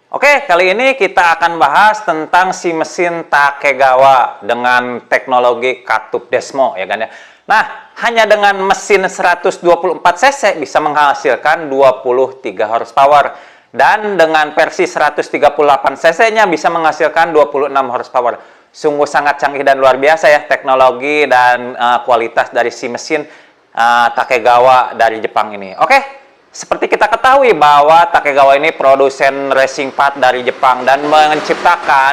Oke, kali ini kita akan bahas tentang si mesin Takegawa dengan teknologi katup Desmo, ya kan ya. Nah, hanya dengan mesin 124 cc bisa menghasilkan 23 horsepower dan dengan versi 138 cc-nya bisa menghasilkan 26 horsepower. Sungguh sangat canggih dan luar biasa ya teknologi dan kualitas dari si mesin Takegawa dari Jepang ini. Oke. Seperti kita ketahui bahwa Takegawa ini produsen racing part dari Jepang dan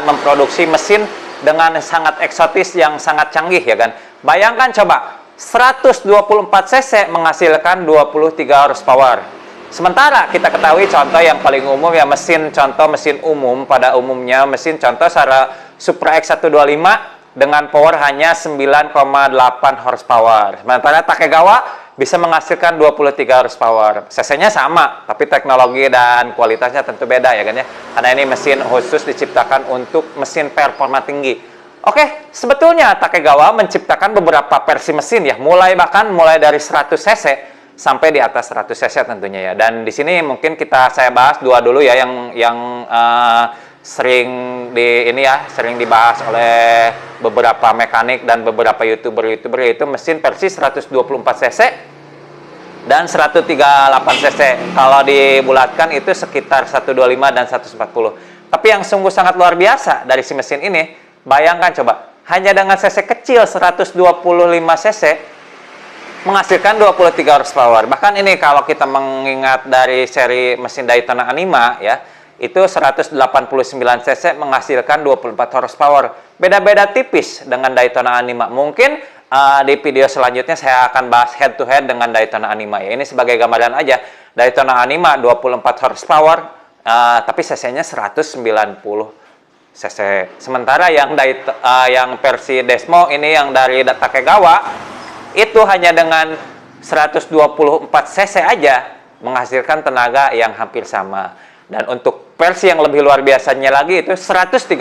memproduksi mesin dengan sangat eksotis yang sangat canggih, ya kan. Bayangkan coba, 124 cc menghasilkan 23 horsepower. Sementara kita ketahui contoh yang paling umum ya mesin umum pada umumnya mesin contoh Supra X125 dengan power hanya 9,8 horsepower. Sementara Takegawa bisa menghasilkan 23 horsepower. cc-nya sama, tapi teknologi dan kualitasnya tentu beda, ya kan ya. Karena ini mesin khusus diciptakan untuk mesin performa tinggi. Oke, sebetulnya Takegawa menciptakan beberapa versi mesin ya, mulai dari 100 cc sampai di atas 100 cc tentunya ya. Dan di sini mungkin saya bahas dua dulu ya yang sering dibahas oleh beberapa mekanik dan beberapa youtuber yaitu mesin versi 124 cc dan 138 cc. Kalau dibulatkan itu sekitar 125 dan 140. Tapi yang sungguh sangat luar biasa dari si mesin ini, bayangkan coba, hanya dengan cc kecil 125 cc menghasilkan 23 horsepower. Bahkan ini kalau kita mengingat dari seri mesin Daytona Anima ya, itu 189 cc menghasilkan 24 horsepower. Beda-beda tipis dengan Daytona Anima. Mungkin di video selanjutnya saya akan bahas head to head dengan Daytona Anima ya. Ini sebagai gambaran aja. Daytona Anima 24 horsepower, tapi cc-nya 190 cc. Sementara yang versi Desmo ini yang dari Takegawa itu hanya dengan 124 cc aja menghasilkan tenaga yang hampir sama. Dan untuk versi yang lebih luar biasanya lagi itu 138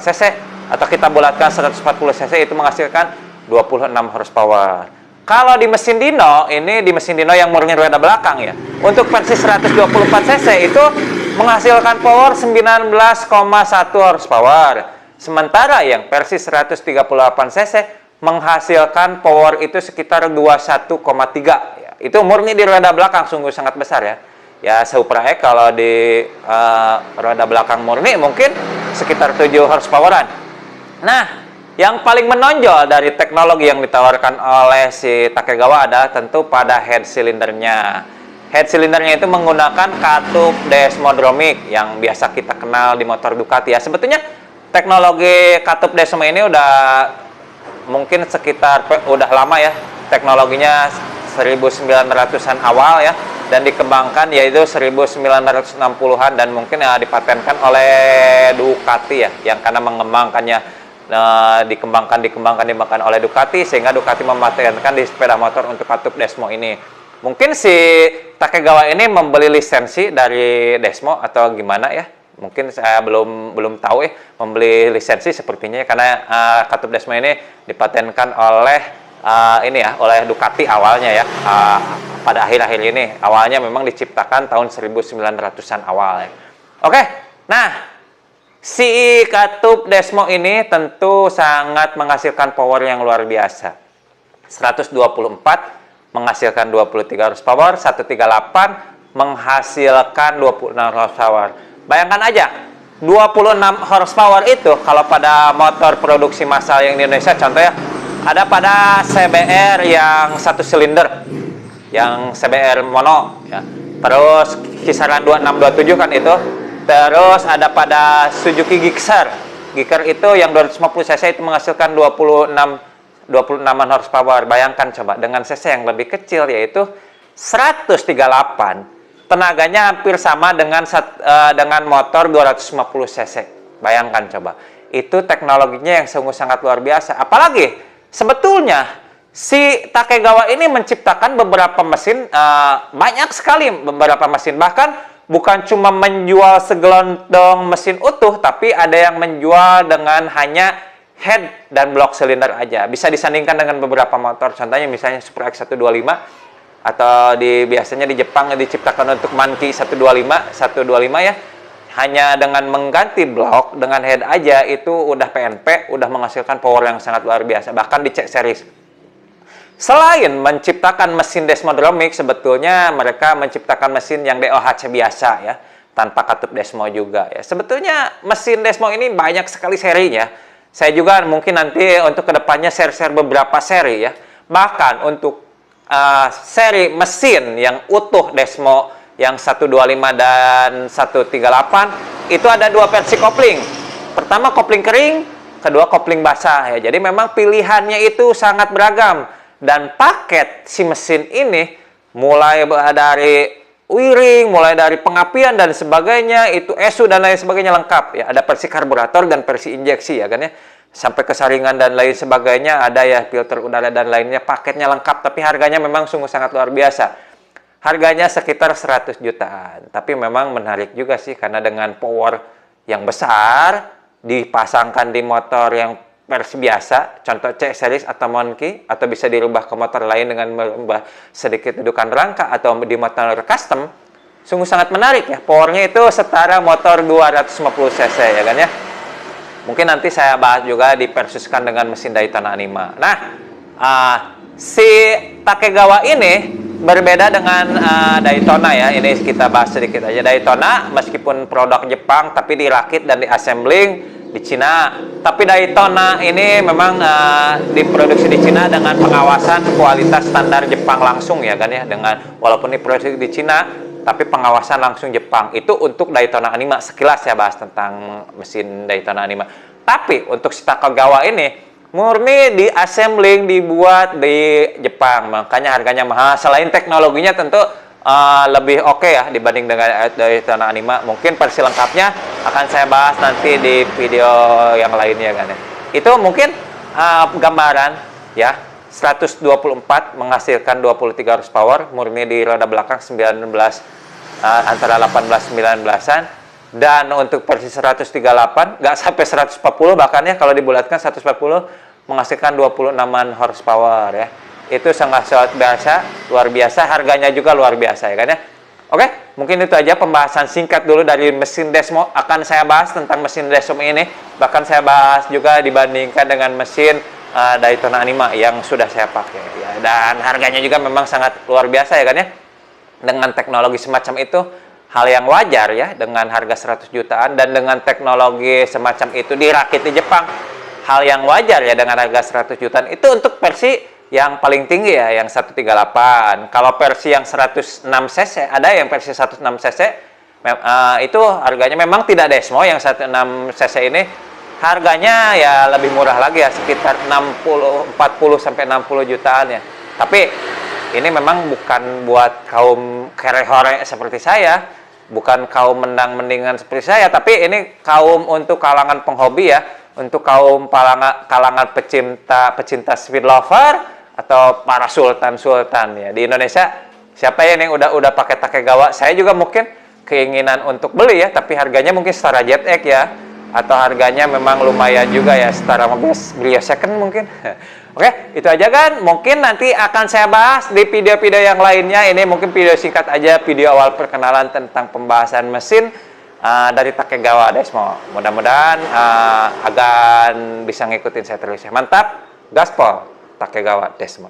cc atau kita bulatkan 140 cc itu menghasilkan 26 horsepower. Kalau di mesin Dino, ini di mesin Dino yang murni roda belakang ya. Untuk versi 124 cc itu menghasilkan power 19,1 horsepower. Sementara yang versi 138 cc menghasilkan power itu sekitar 21,3 ya. Itu murni di roda belakang, sungguh sangat besar ya. Ya, Supra X kalau di roda belakang murni mungkin sekitar 7 horsepoweran. Nah, yang paling menonjol dari teknologi yang ditawarkan oleh si Takegawa adalah tentu pada head cylindernya. Head cylindernya itu menggunakan katup desmodromic yang biasa kita kenal di motor Ducati ya. Sebetulnya teknologi katup desmo ini udah mungkin udah lama ya. Teknologinya 1900-an awal ya, dan dikembangkan yaitu 1960-an dan mungkin dipatenkan oleh Ducati ya, yang karena mengembangkannya dikembangkan oleh Ducati sehingga Ducati mematenkan di sepeda motor untuk katup Desmo ini. Mungkin si Takegawa ini membeli lisensi dari Desmo atau gimana ya? Mungkin saya belum tahu membeli lisensi sepertinya karena katup Desmo ini dipatenkan oleh oleh Ducati awalnya ya. Pada akhir-akhir ini awalnya memang diciptakan tahun 1900-an awal ya. Oke, nah si katup Desmo ini tentu sangat menghasilkan power yang luar biasa. 124 menghasilkan 23 horsepower, 138 menghasilkan 26 horsepower. Bayangkan aja, 26 horsepower itu kalau pada motor produksi massal yang di Indonesia contohnya ada pada CBR yang 1 silinder, yang CBR mono ya. Terus kisaran 2627 kan itu. Terus ada pada Suzuki Gixxer. Gixxer itu yang 250 cc itu menghasilkan 26 horsepower. Bayangkan coba dengan cc yang lebih kecil yaitu 138, tenaganya hampir sama dengan motor 250 cc. Bayangkan coba. Itu teknologinya yang sungguh sangat luar biasa. Apalagi sebetulnya si Takegawa ini menciptakan beberapa mesin, banyak sekali beberapa mesin. Bahkan bukan cuma menjual segelondong mesin utuh, tapi ada yang menjual dengan hanya head dan blok silinder aja. Bisa disandingkan dengan beberapa motor. Contohnya misalnya Supra X125 atau biasanya di Jepang diciptakan untuk Manki 125 ya. hanya dengan mengganti blok dengan head aja itu udah PNP, udah menghasilkan power yang sangat luar biasa, bahkan di C series. Selain menciptakan mesin Desmodromic, sebetulnya mereka menciptakan mesin yang DOHC biasa ya, tanpa katup Desmo juga ya. Sebetulnya mesin Desmo ini banyak sekali serinya. Saya juga mungkin nanti untuk kedepannya share-share beberapa seri ya. Bahkan untuk seri mesin yang utuh Desmo yang 125 dan 138 itu ada dua versi kopling. Pertama kopling kering, kedua kopling basah ya. Jadi memang pilihannya itu sangat beragam. Dan paket si mesin ini mulai dari wiring, mulai dari pengapian dan sebagainya, itu ESU dan lain sebagainya lengkap ya. Ada versi karburator dan versi injeksi ya kan ya. Sampai kesaringan dan lain sebagainya, ada ya filter udara dan lainnya, paketnya lengkap, tapi harganya memang sungguh sangat luar biasa. Harganya sekitar 100 jutaan. Tapi memang menarik juga sih karena dengan power yang besar dipasangkan di motor yang versi biasa, contoh C series atau Monkey, atau bisa dirubah ke motor lain dengan merubah sedikit dudukan rangka atau di motor custom, sungguh sangat menarik ya. Powernya itu setara motor 250 cc ya kan ya. Mungkin nanti saya bahas juga dipersuskan dengan mesin Daytona Anima. Nah, si Takegawa ini berbeda dengan Daytona ya. Ini kita bahas sedikit aja. Daytona meskipun produk Jepang tapi dirakit dan diassembling di Cina, tapi Daytona ini memang diproduksi di Cina dengan pengawasan kualitas standar Jepang langsung ya kan ya, dengan walaupun diproduksi di Cina tapi pengawasan langsung Jepang. Itu untuk Daytona Anima. Sekilas saya bahas tentang mesin Daytona Anima. Tapi untuk si Takegawa ini murni di-assembling, dibuat di Jepang, makanya harganya mahal. Selain teknologinya tentu lebih oke ya dibanding dengan Daytona Anima. Mungkin versi lengkapnya akan saya bahas nanti di video yang lainnya kan ya. Itu mungkin gambaran ya. 124 menghasilkan 23 horsepower, murni di roda belakang 19 antara 18-19an, dan untuk versi 138 nggak sampai 140 bahkan ya, kalau dibulatkan 140 menghasilkan 26an horsepower ya. Itu sangat biasa, luar biasa, harganya juga luar biasa ya kan ya. Oke, mungkin itu aja pembahasan singkat dulu dari mesin Desmo. Akan saya bahas tentang mesin Desmo ini, bahkan saya bahas juga dibandingkan dengan mesin Daytona Anima yang sudah saya pakai ya. Dan harganya juga memang sangat luar biasa ya kan ya. Dengan teknologi semacam itu, hal yang wajar ya, dengan harga 100 jutaan dan dengan teknologi semacam itu dirakit di Jepang, hal yang wajar ya dengan harga 100 jutaan. Itu untuk versi yang paling tinggi ya, yang 138. Kalau versi yang 106 cc, ada yang versi 106 cc, itu harganya memang tidak Desmo. Yang 106 cc ini harganya ya lebih murah lagi ya, sekitar 40 sampai 60 jutaan ya. Tapi ini memang bukan buat kaum kere-hore seperti saya, bukan kaum mendang-mendingan seperti saya, tapi ini kaum untuk kalangan penghobi ya, untuk kaum kalangan pecinta speed lover atau para sultan-sultan ya. Di Indonesia siapa ya yang udah pakai Takegawa? Saya juga mungkin keinginan untuk beli ya, tapi harganya mungkin setara ZX ya, atau harganya memang lumayan juga ya, setara mobil beli second mungkin. Oke, itu aja kan. Mungkin nanti akan saya bahas di video-video yang lainnya. Ini mungkin video singkat aja, video awal perkenalan tentang pembahasan mesin dari Takegawa Desmo. Mudah-mudahan akan bisa ngikutin saya terus ya. Mantap, gaspol Takegawa Desmo.